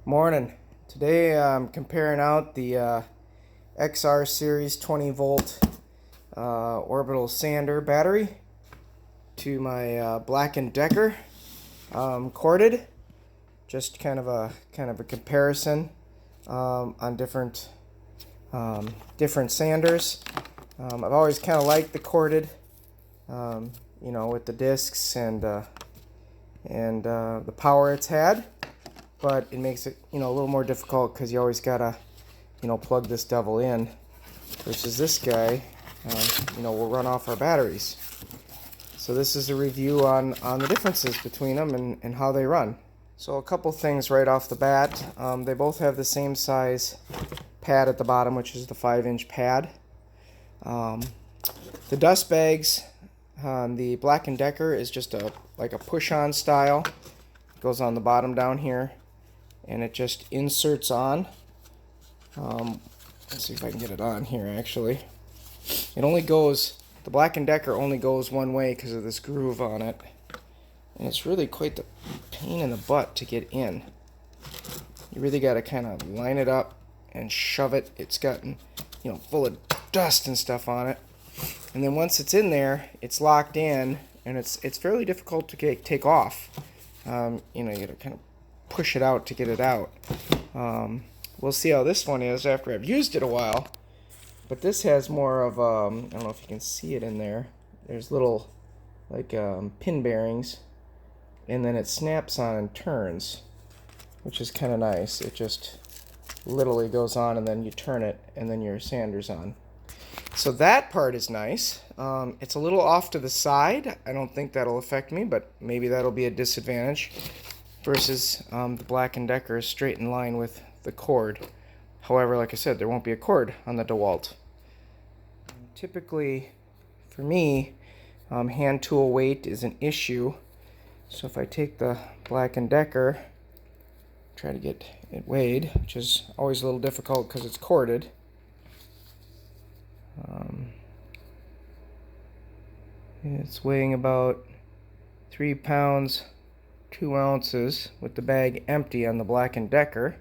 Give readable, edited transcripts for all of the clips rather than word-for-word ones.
Morning. Today I'm comparing out the XR series 20 volt orbital sander battery to my Black & Decker corded. Just kind of a comparison on different sanders. I've always kind of liked the corded, with the discs and the power it's had. But it makes it, a little more difficult because you always gotta, plug this devil in. Versus this guy, will run off our batteries. So this is a review on the differences between them and how they run. So a couple things right off the bat. They both have the same size pad at the bottom, which is the 5-inch pad. The dust bags, the Black & Decker is just like a push-on style. It goes on the bottom down here, and it just inserts on. Let's see if I can get it on here actually. It only goes, the Black & Decker only goes one way because of this groove on it. And it's really quite the pain in the butt to get in. You really got to kind of line it up and shove it. It's gotten, full of dust and stuff on it. And then once it's in there, it's locked in, and it's fairly difficult to take off. You got to kind of push it out to get it out. We'll see how this one is after I've used it a while. But this has more of, I don't know if you can see it in there. There's little, pin bearings. And then it snaps on and turns, which is kind of nice. It just literally goes on, and then you turn it, and then your sander's on. So that part is nice. It's a little off to the side. I don't think that'll affect me, but maybe that'll be a disadvantage. Versus the Black & Decker is straight in line with the cord. However, like I said, there won't be a cord on the Dewalt. Typically, for me, hand tool weight is an issue. So if I take the Black & Decker, try to get it weighed, which is always a little difficult because it's corded. It's weighing about 3 pounds 2 ounces with the bag empty on the Black & Decker.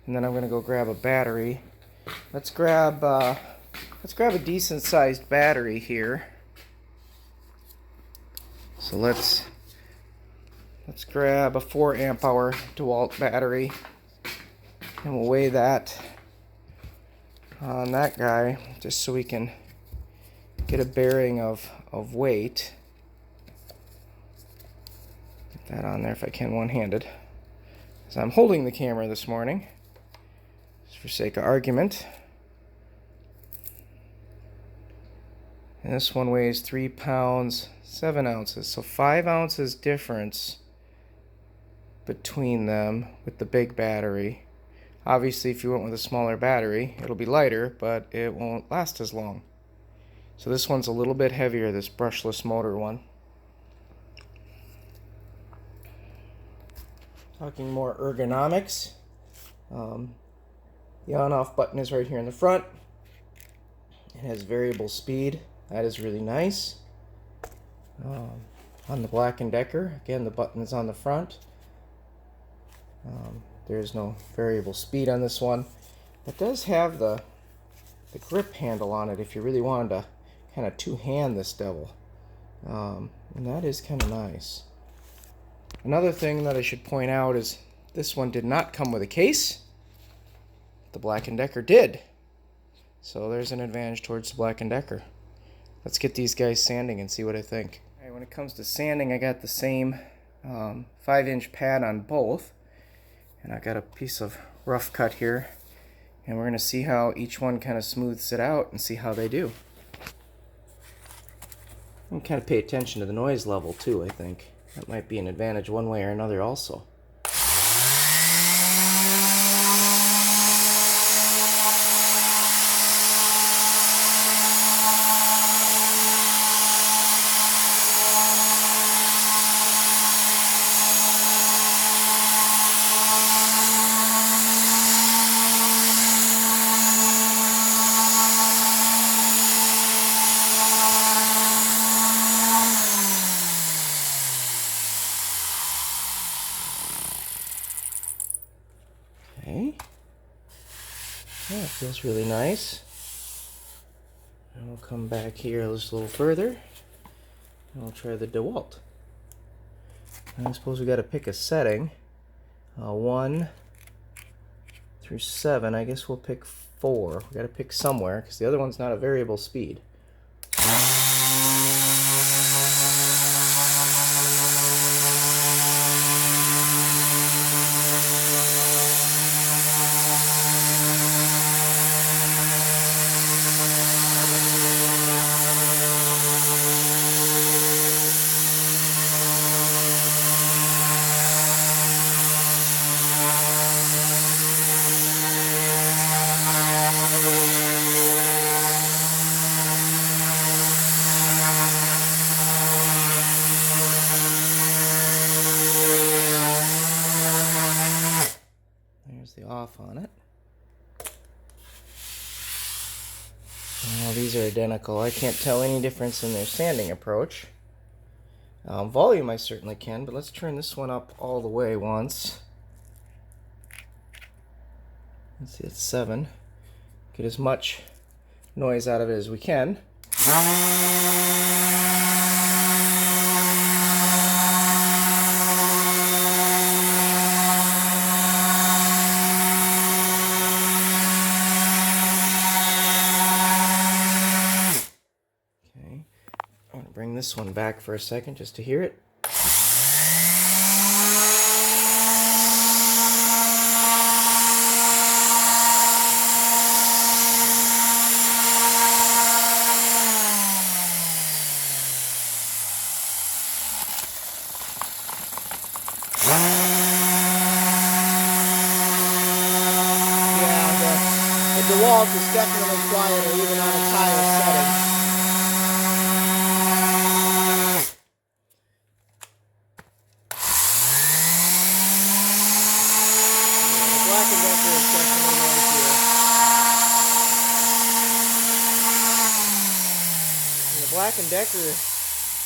And then I'm going to go grab a battery. Let's grab a decent sized battery here. So let's grab a 4 amp hour Dewalt battery, and we'll weigh that on that guy just so we can get a bearing of weight. That on there if I can one-handed, as I'm holding the camera this morning, just for sake of argument. And this one weighs 3 pounds 7 ounces, so 5 ounces difference between them with the big battery. Obviously, if you went with a smaller battery, it'll be lighter, but it won't last as long. So this one's a little bit heavier, this brushless motor one. Talking more ergonomics, the on-off button is right here in the front. It has variable speed. That is really nice. On the Black & Decker, again, the button is on the front. There's no variable speed on this one. It does have the grip handle on it if you really wanted to kind of two-hand this devil. And that is kind of nice. Another thing that I should point out is this one did not come with a case. The Black & Decker did. So there's an advantage towards the Black & Decker. Let's get these guys sanding and see what I think. All right, when it comes to sanding, I got the same 5-inch pad on both. And I got a piece of rough cut here. And we're going to see how each one kind of smooths it out and see how they do. And kind of pay attention to the noise level too, I think. That might be an advantage one way or another also. Feels really nice. And we'll come back here just a little further. And we'll try the Dewalt. And I suppose we got to pick a setting. 1 through 7. I guess we'll pick 4. We got to pick somewhere because the other one's not a variable speed. There's the off on it. Well, these are identical. I can't tell any difference in their sanding approach. Volume I certainly can, but let's turn this one up all the way once. Let's see, it's 7. Get as much noise out of it as we can. Bring this one back for a second just to hear it. Yeah, the Dewalt is definitely quieter even on its highest setting. Black & Decker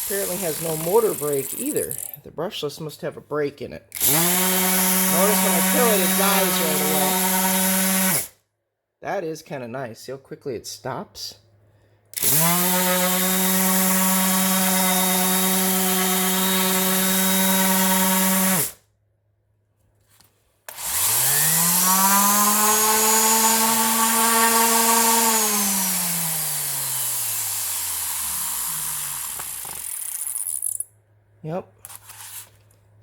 apparently has no motor brake either. The brushless must have a brake in it. Notice when I kill it, it dies right away. That is kind of nice. See how quickly it stops? Yep.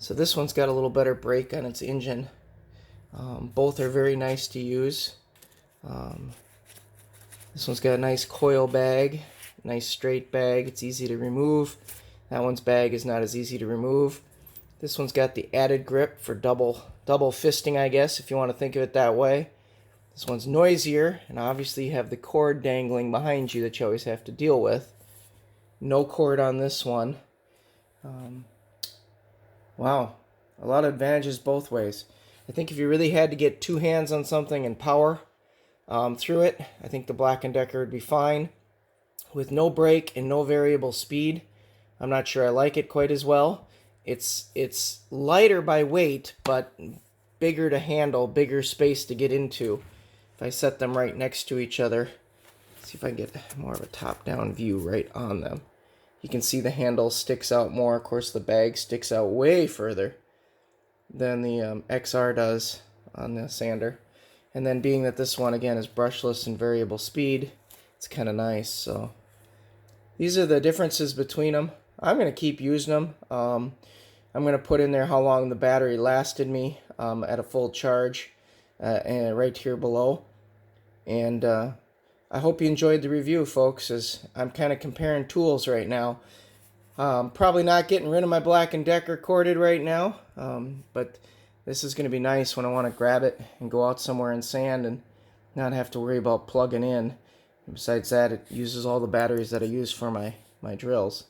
So this one's got a little better brake on its engine. Both are very nice to use. This one's got a nice coil bag, nice straight bag. It's easy to remove. That one's bag is not as easy to remove. This one's got the added grip for double fisting, I guess, if you want to think of it that way. This one's noisier, and obviously you have the cord dangling behind you that you always have to deal with. No cord on this one. Wow, a lot of advantages both ways. I think if you really had to get two hands on something and power through it, I think the Black & Decker would be fine. With no brake and no variable speed, I'm not sure I like it quite as well. It's lighter by weight, but bigger to handle, bigger space to get into. If I set them right next to each other, let's see if I can get more of a top-down view right on them. You can see the handle sticks out more. Of course, the bag sticks out way further than the XR does on the sander. And then being that this one, again, is brushless and variable speed, it's kind of nice. So these are the differences between them. I'm going to keep using them. I'm going to put in there how long the battery lasted me at a full charge and right here below. And I hope you enjoyed the review, folks, as I'm kind of comparing tools right now. Probably not getting rid of my Black & Decker corded right now, but this is going to be nice when I want to grab it and go out somewhere and sand and not have to worry about plugging in. And besides that, it uses all the batteries that I use for my drills.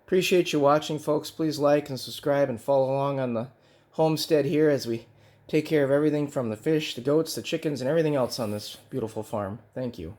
Appreciate you watching, folks. Please like and subscribe and follow along on the homestead here as we take care of everything from the fish, the goats, the chickens, and everything else on this beautiful farm. Thank you.